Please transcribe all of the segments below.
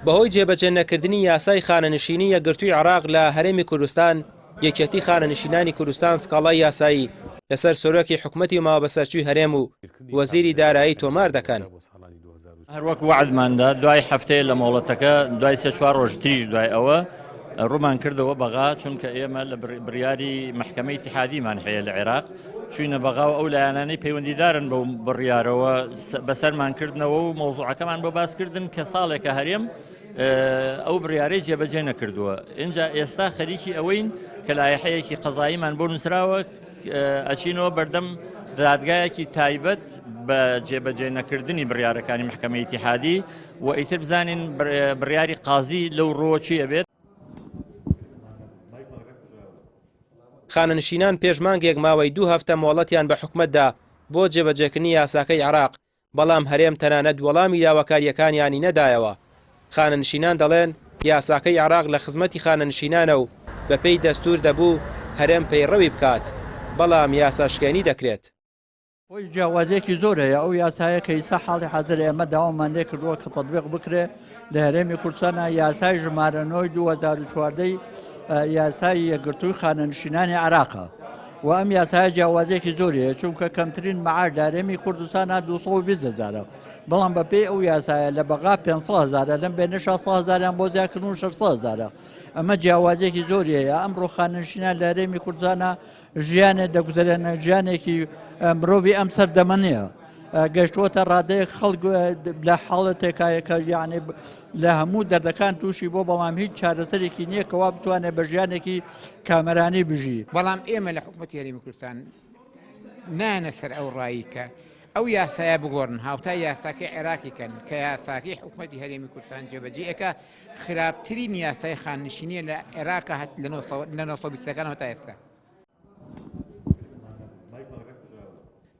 بەهۆی جێبەجێ نەکردنی یاسای خانەنشینی یەکگرتووی عێراق لە هەرێمی کوردستان یەکێتی خانەنشینانی کوردستان سکاڵای یاسایی لەسەر سۆرۆکی حکوومەتی ماوەبەسەرچووی هەرێم و وەزیری دارایی تۆمار دەکەن. هەروەک وعدماندا دوای هەفتەیە لە مۆڵەتەکە دوای سێ چوار ڕۆژ تریش دوای ئەوە ڕوومان کردەوە بەغا چونکە ئێمە لە بڕیاری مەحکەمەی اتحادیمان هەیە لە عێراق چوینە بەغا و ئەو لایەنانەی پەیوەندیدارن بەو بڕیارەوە بەسەرمان کردنەوە و مۆزوعەکەمان بۆ باسکردن کە ساڵێکە هەرێم ئەو بڕیارەی جێبەجێ نەکردووە. اینجا ئێستا خەریکی ئەوەین کە لایحەیەکی قەزاییمان بۆ نووسراوە ئەچینەوە بەردەم دادگایەکی تایبەت بە جێبەجێ نەکردنی بڕیارەکانی محکەمەی اتحادی و ئیتر بزانین بڕیاری قازی لەو ڕۆ چیە بێت. خانەنشینان پێشمانگێک ماوەی 2 هەفتە مۆڵەتیان بە حکومەتدا بۆ جێبەجێکردنی یاساکەی عێراق، بەڵام هەرێم تەنانەت وەڵامی داواکاریەکانیانی نەدایەوە. خانەنشینان دەڵێن یاساکەی عێراق لە خزمەتی خانەنشینانە و بەپێی دەستور دەبوو هەرێم پەیڕەوی بکات، بەڵام یاساشکێنی دەکرێت. خۆی جیاوازێکی زۆر هەیە. ئەو یاسایە کە ئیسا حاڵی حەزر ئێمە داوامان لێ کردووە کە تەطبیق بکرێ لە هەرێمی کوردستانە یاسای ژمارە 9 2014 یاسای یەکگرتووی خانەنشینانی عێراقە و ئەم یاسایە جیاوازێکی زۆریە چونکە کەمترین مەعاش لە هەرێمی کوردستانە 220,000 بەڵام بەپێی ئەو یاسایە لە بەغا 500,000 لەم بینە 600,000 بۆ زیادکردن و 600,000. ئەمە جیاوازێکی زۆریەیە. ئەمڕۆ خانەنشینان لە هەرێمی کوردستانە ژیانێک دەگوزارێنە ژیانێکی مرۆڤی ئەم سەردەمەنیە. گەشتووەتە ڕادەیەک خەڵک لە حاڵەتێکایە کە یعنی لە هەموو دەردەکان تووشی بۆ بەڵام هیچ چارەسەرێکی نییە کەوا بتوانێت بە ژیانێکی کامەرانی بژی. بەڵام ئێمە لە حکوومەتی هەرێمی کوردستان نانە سەر ئەو ڕاییکە ئەو یاسایە بگۆڕن هاوتا یاساکەی عێراقیکەن کە یاساکەی حکوومەتی هەرێمی کوردستان جێبەجێەکە خراپترین یاسای خاننشینیە لە عێراقە لە 1920ەکانەوە تا ئێستا.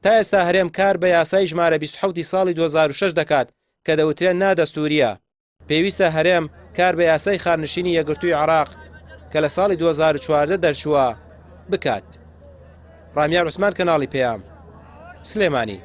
تا ئێستا هەرێم کار بە یاسای ژمارە 27 ساڵی 2006 دەکات کە دەوترێن نادەستوریە. پێویستە هەرێم کار بە یاسای خاننشینی یەکگرتووی عێراق کە لە ساڵی 2014 دەرچووە بکات. ڕامیار عوسمان، کەناڵی پێام، سلێمانی.